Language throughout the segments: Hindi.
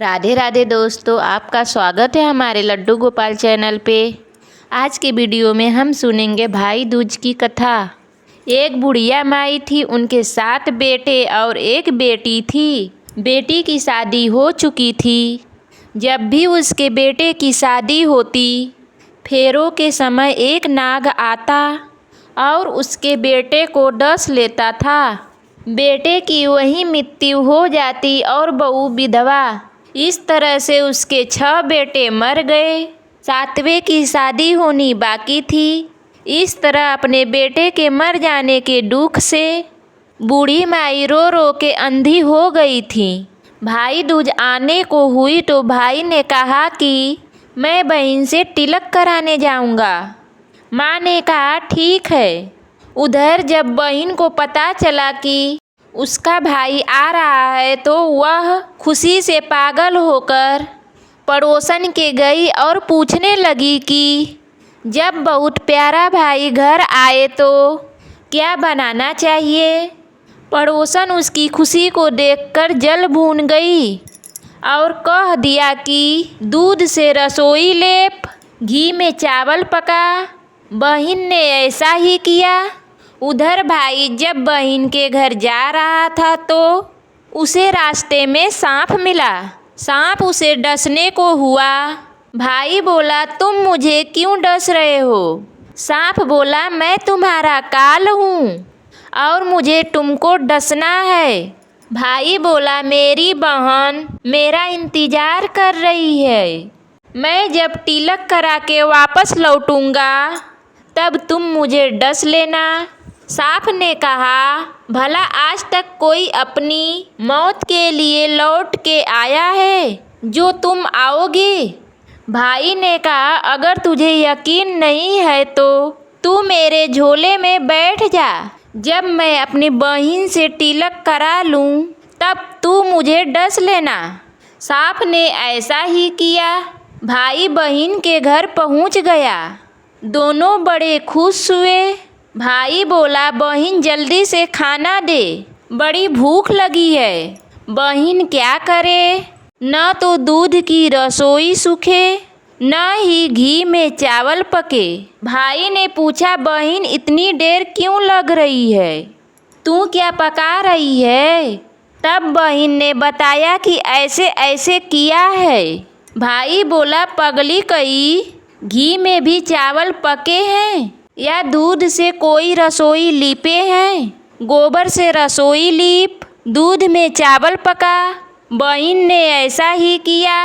राधे राधे दोस्तों, आपका स्वागत है हमारे लड्डू गोपाल चैनल पे। आज के वीडियो में हम सुनेंगे भाई दूज की कथा। एक बुढ़िया माई थी, उनके 7 बेटे और एक बेटी थी। बेटी की शादी हो चुकी थी। जब भी उसके बेटे की शादी होती, फेरों के समय एक नाग आता और उसके बेटे को डस लेता था। बेटे की वहीं मृत्यु हो जाती और बहू विधवा। इस तरह से उसके 6 बेटे मर गए। 7वें की शादी होनी बाकी थी। इस तरह अपने बेटे के मर जाने के दुख से बूढ़ी माई रो रो के अंधी हो गई थी। भाई दूज आने को हुई तो भाई ने कहा कि मैं बहन से तिलक कराने जाऊंगा। माँ ने कहा ठीक है। उधर जब बहन को पता चला कि उसका भाई आ रहा है तो वह खुशी से पागल होकर पड़ोसन के गई और पूछने लगी कि जब बहुत प्यारा भाई घर आए तो क्या बनाना चाहिए। पड़ोसन उसकी खुशी को देखकर जल भून गई और कह दिया कि दूध से रसोई लेप, घी में चावल पका। बहन ने ऐसा ही किया। उधर भाई जब बहन के घर जा रहा था तो उसे रास्ते में सांप मिला। सांप उसे डसने को हुआ। भाई बोला, तुम मुझे क्यों डस रहे हो। सांप बोला, मैं तुम्हारा काल हूँ और मुझे तुमको डसना है। भाई बोला, मेरी बहन मेरा इंतजार कर रही है। मैं जब तिलक करा के वापस लौटूंगा तब तुम मुझे डस लेना। सांप ने कहा, भला आज तक कोई अपनी मौत के लिए लौट के आया है जो तुम आओगे। भाई ने कहा, अगर तुझे यकीन नहीं है तो तू मेरे झोले में बैठ जा। जब मैं अपनी बहन से तिलक करा लूँ तब तू मुझे डस लेना। सांप ने ऐसा ही किया। भाई बहन के घर पहुँच गया। दोनों बड़े खुश हुए। भाई बोला, बहन जल्दी से खाना दे, बड़ी भूख लगी है। बहन क्या करे, न तो दूध की रसोई सूखे न ही घी में चावल पके। भाई ने पूछा, बहन इतनी देर क्यों लग रही है, तू क्या पका रही है। तब बहन ने बताया कि ऐसे ऐसे किया है। भाई बोला, पगली कई, घी में भी चावल पके हैं या दूध से कोई रसोई लीपे हैं। गोबर से रसोई लीप, दूध में चावल पका। बहन ने ऐसा ही किया।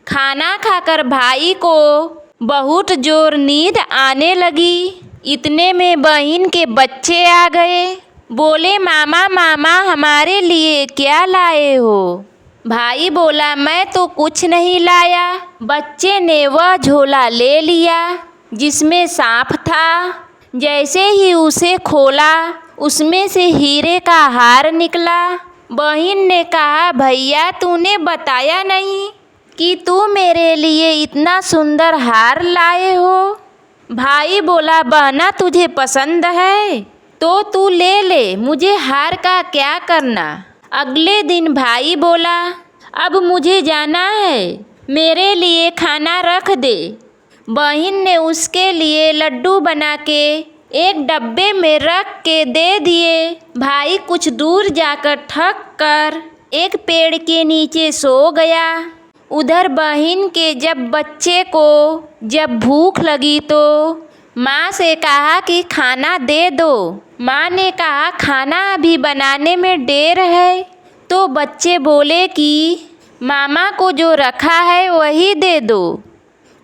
खाना खाकर भाई को बहुत जोर नींद आने लगी। इतने में बहन के बच्चे आ गए। बोले, मामा मामा हमारे लिए क्या लाए हो। भाई बोला, मैं तो कुछ नहीं लाया। बच्चे ने वह झोला ले लिया जिसमें सांप था। जैसे ही उसे खोला उसमें से हीरे का हार निकला। बहन ने कहा, भैया तूने बताया नहीं कि तू मेरे लिए इतना सुंदर हार लाए हो। भाई बोला, बहना तुझे पसंद है तो तू ले ले, मुझे हार का क्या करना। अगले दिन भाई बोला, अब मुझे जाना है, मेरे लिए खाना रख दे। बहन ने उसके लिए लड्डू बना के एक डब्बे में रख के दे दिए। भाई कुछ दूर जाकर थक कर एक पेड़ के नीचे सो गया। उधर बहन के जब बच्चे को जब भूख लगी तो माँ से कहा कि खाना दे दो। माँ ने कहा, खाना अभी बनाने में देर है। तो बच्चे बोले कि मामा को जो रखा है वही दे दो।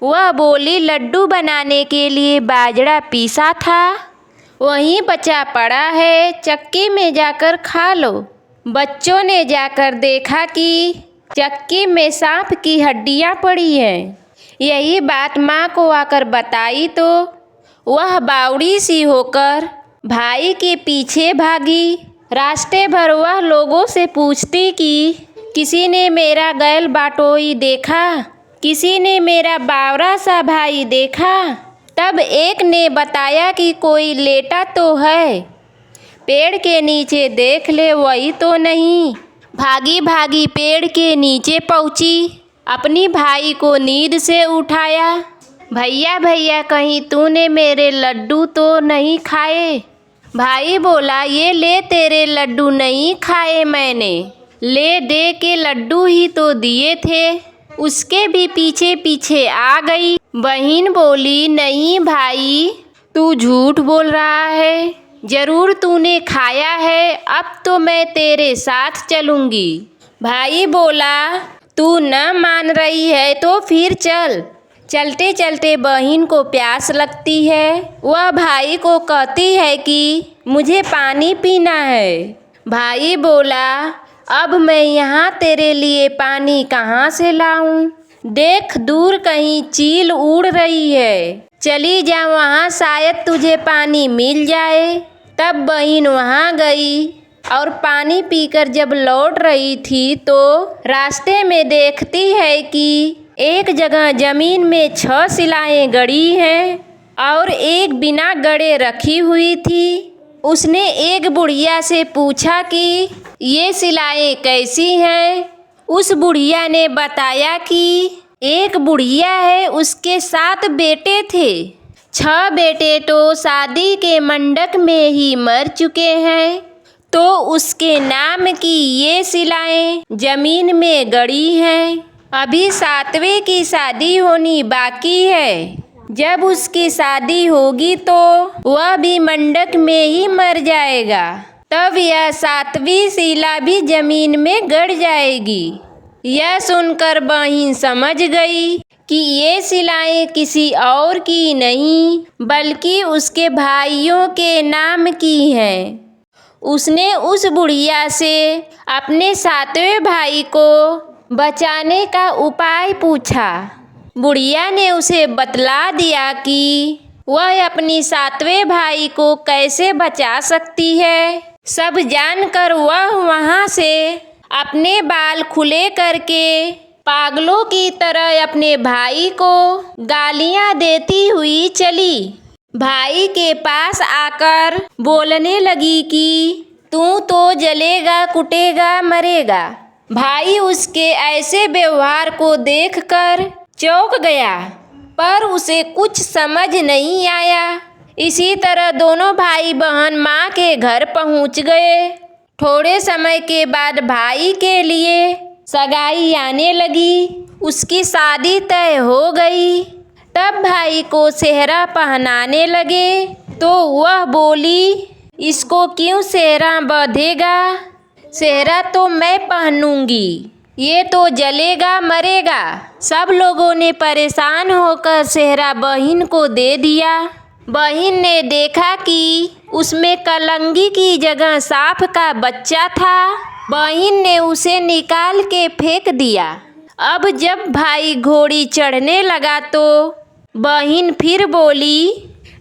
वह बोली, लड्डू बनाने के लिए बाजरा पीसा था, वहीं बचा पड़ा है, चक्की में जाकर खा लो। बच्चों ने जाकर देखा कि चक्की में सांप की हड्डियां पड़ी हैं। यही बात माँ को आकर बताई तो वह बावड़ी सी होकर भाई के पीछे भागी। रास्ते भर वह लोगों से पूछती कि किसी ने मेरा गैल बाटोई देखा, किसी ने मेरा बावरा सा भाई देखा। तब एक ने बताया कि कोई लेटा तो है, पेड़ के नीचे देख ले, वही तो नहीं। भागी भागी पेड़ के नीचे पहुंची, अपनी भाई को नींद से उठाया। भैया भैया कहीं तूने मेरे लड्डू तो नहीं खाए? भाई बोला, ये ले तेरे लड्डू नहीं खाए मैंने, ले दे के लड्डू ही तो दिए थे। उसके भी पीछे पीछे आ गई। बहन बोली, नहीं भाई तू झूठ बोल रहा है, जरूर तूने खाया है, अब तो मैं तेरे साथ चलूँगी। भाई बोला, तू न मान रही है तो फिर चल। चलते चलते बहन को प्यास लगती है, वह भाई को कहती है कि मुझे पानी पीना है। भाई बोला, अब मैं यहाँ तेरे लिए पानी कहाँ से लाऊं? देख दूर कहीं चील उड़ रही है, चली जा वहाँ, शायद तुझे पानी मिल जाए। तब बहन वहाँ गई और पानी पीकर जब लौट रही थी तो रास्ते में देखती है कि एक जगह जमीन में 6 शिलाएं गड़ी हैं और एक बिना गड़े रखी हुई थी। उसने एक बुढ़िया से पूछा कि ये शिलाएं कैसी हैं? उस बुढ़िया ने बताया कि एक बुढ़िया है, उसके 7 बेटे थे, 6 बेटे तो शादी के मंडप में ही मर चुके हैं, तो उसके नाम की ये शिलाएं जमीन में गड़ी हैं। अभी 7वें की शादी होनी बाकी है, जब उसकी शादी होगी तो वह भी मंडप में ही मर जाएगा, तब यह 7वीं शिला भी जमीन में गड़ जाएगी। यह सुनकर बहन समझ गई कि ये शिलाएं किसी और की नहीं बल्कि उसके भाइयों के नाम की हैं। उसने उस बुढ़िया से अपने 7वें भाई को बचाने का उपाय पूछा। बुढ़िया ने उसे बतला दिया कि वह अपनी 7वें भाई को कैसे बचा सकती है। सब जानकर वह वहाँ से अपने बाल खुले करके पागलों की तरह अपने भाई को गालियाँ देती हुई चली। भाई के पास आकर बोलने लगी कि तू तो जलेगा, कुटेगा, मरेगा। भाई उसके ऐसे व्यवहार को देखकर चौंक गया, पर उसे कुछ समझ नहीं आया। इसी तरह दोनों भाई बहन माँ के घर पहुँच गए। थोड़े समय के बाद भाई के लिए सगाई आने लगी, उसकी शादी तय हो गई। तब भाई को सेहरा पहनाने लगे तो वह बोली, इसको क्यों सेहरा बंधेगा? सेहरा तो मैं पहनूंगी, ये तो जलेगा, मरेगा। सब लोगों ने परेशान होकर सेहरा बहन को दे दिया। बहन ने देखा कि उसमें कलंगी की जगह सांप का बच्चा था। बहन ने उसे निकाल के फेंक दिया। अब जब भाई घोड़ी चढ़ने लगा तो बहन फिर बोली,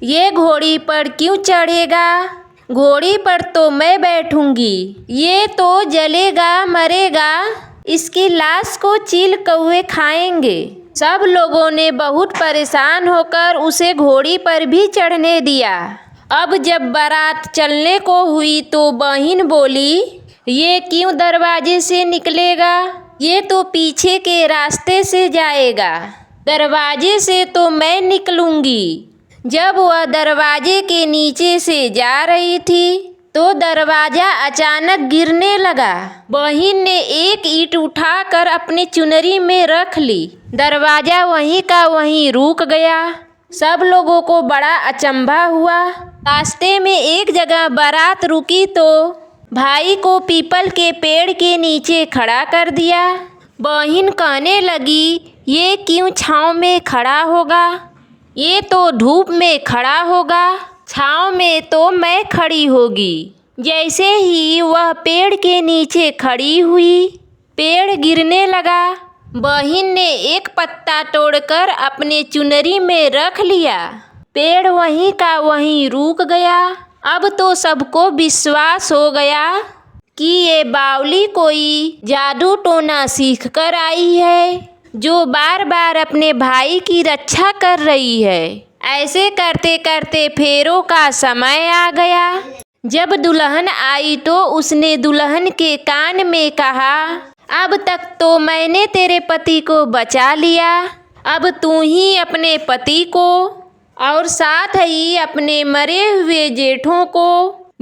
ये घोड़ी पर क्यों चढ़ेगा? घोड़ी पर तो मैं बैठूंगी, ये तो जलेगा, मरेगा, इसकी लाश को चील कौवे खाएंगे। सब लोगों ने बहुत परेशान होकर उसे घोड़ी पर भी चढ़ने दिया। अब जब बारात चलने को हुई तो बहन बोली, ये क्यों दरवाजे से निकलेगा? ये तो पीछे के रास्ते से जाएगा, दरवाजे से तो मैं निकलूंगी। जब वह दरवाजे के नीचे से जा रही थी तो दरवाजा अचानक गिरने लगा। बहन ने एक ईंट उठाकर अपनी चुनरी में रख ली। दरवाजा वहीं का वहीं रुक गया। सब लोगों को बड़ा अचंभा हुआ। रास्ते में एक जगह बारात रुकी तो भाई को पीपल के पेड़ के नीचे खड़ा कर दिया। बहन कहने लगी, ये क्यों छाँव में खड़ा होगा? ये तो धूप में खड़ा होगा, छाँव में तो मैं खड़ी होगी। जैसे ही वह पेड़ के नीचे खड़ी हुई, पेड़ गिरने लगा। बहन ने एक पत्ता तोड़कर अपने चुनरी में रख लिया। पेड़ वहीं का वहीं रुक गया। अब तो सबको विश्वास हो गया कि ये बावली कोई जादू टोना सीख कर आई है, जो बार बार अपने भाई की रक्षा कर रही है। ऐसे करते करते फेरों का समय आ गया। जब दुल्हन आई तो उसने दुल्हन के कान में कहा, अब तक तो मैंने तेरे पति को बचा लिया, अब तू ही अपने पति को और साथ ही अपने मरे हुए जेठों को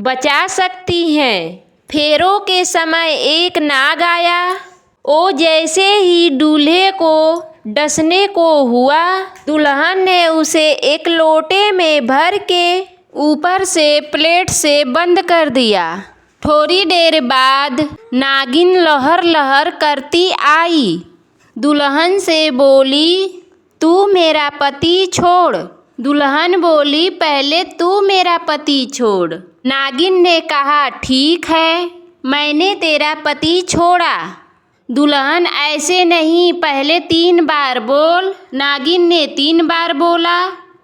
बचा सकती हैं। फेरों के समय एक नाग आया। वो जैसे ही दूल्हे को डसने को हुआ, दुल्हन ने उसे एक लोटे में भर के ऊपर से प्लेट से बंद कर दिया। थोड़ी देर बाद नागिन लहर लहर करती आई। दुल्हन से बोली, तू मेरा पति छोड़। दुल्हन बोली, पहले तू मेरा पति छोड़। नागिन ने कहा, ठीक है, मैंने तेरा पति छोड़ा। दुल्हन, ऐसे नहीं, पहले 3 बार बोल। नागिन ने 3 बार बोला।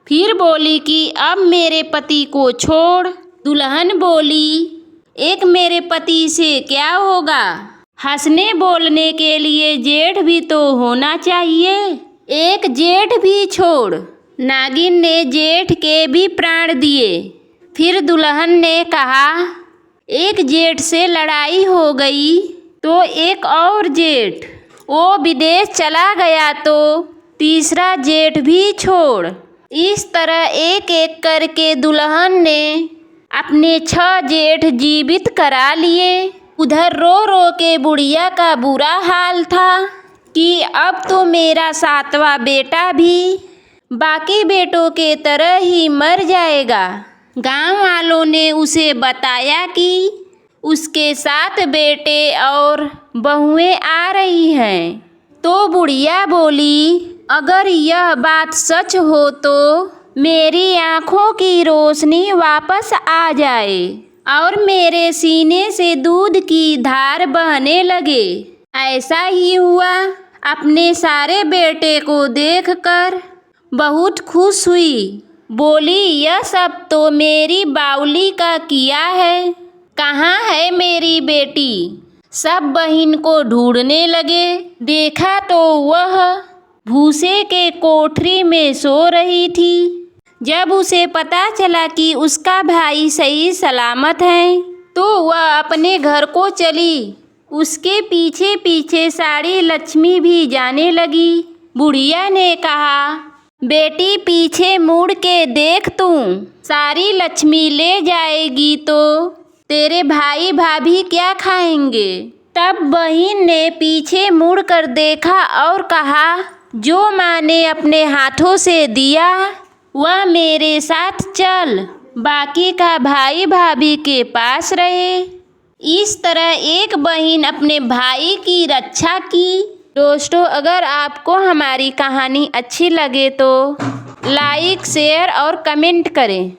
फिर बोली कि अब मेरे पति को छोड़। दुल्हन बोली, एक मेरे पति से क्या होगा? हंसने बोलने के लिए जेठ भी तो होना चाहिए। एक जेठ भी छोड़। नागिन ने जेठ के भी प्राण दिए। फिर दुल्हन ने कहा, एक जेठ से लड़ाई हो गई तो एक और जेठ, वो विदेश चला गया तो तीसरा जेठ भी छोड़। इस तरह एक एक करके दुल्हन ने अपने 6 जेठ जीवित करा लिए। उधर रो रो के बुढ़िया का बुरा हाल था कि अब तो मेरा 7वां बेटा भी बाकी बेटों के तरह ही मर जाएगा। गांव वालों ने उसे बताया कि उसके 7 बेटे और बहुएं आ रही हैं। तो बुढ़िया बोली, अगर यह बात सच हो तो मेरी आँखों की रोशनी वापस आ जाए और मेरे सीने से दूध की धार बहने लगे। ऐसा ही हुआ। अपने सारे बेटे को देखकर बहुत खुश हुई। बोली, यह सब तो मेरी बाउली का किया है। कहाँ है मेरी बेटी? सब बहन को ढूंढने लगे। देखा तो वह भूसे के कोठरी में सो रही थी। जब उसे पता चला कि उसका भाई सही सलामत है तो वह अपने घर को चली। उसके पीछे पीछे साड़ी लक्ष्मी भी जाने लगी। बुढ़िया ने कहा, बेटी पीछे मुड़ के देख, तू सारी लक्ष्मी ले जाएगी तो तेरे भाई भाभी क्या खाएंगे? तब बहन ने पीछे मुड़कर देखा और कहा, जो माँ ने अपने हाथों से दिया वह मेरे साथ चल, बाकी का भाई भाभी के पास रहे। इस तरह एक बहन अपने भाई की रक्षा की। दोस्तों, अगर आपको हमारी कहानी अच्छी लगे तो लाइक, शेयर और कमेंट करें।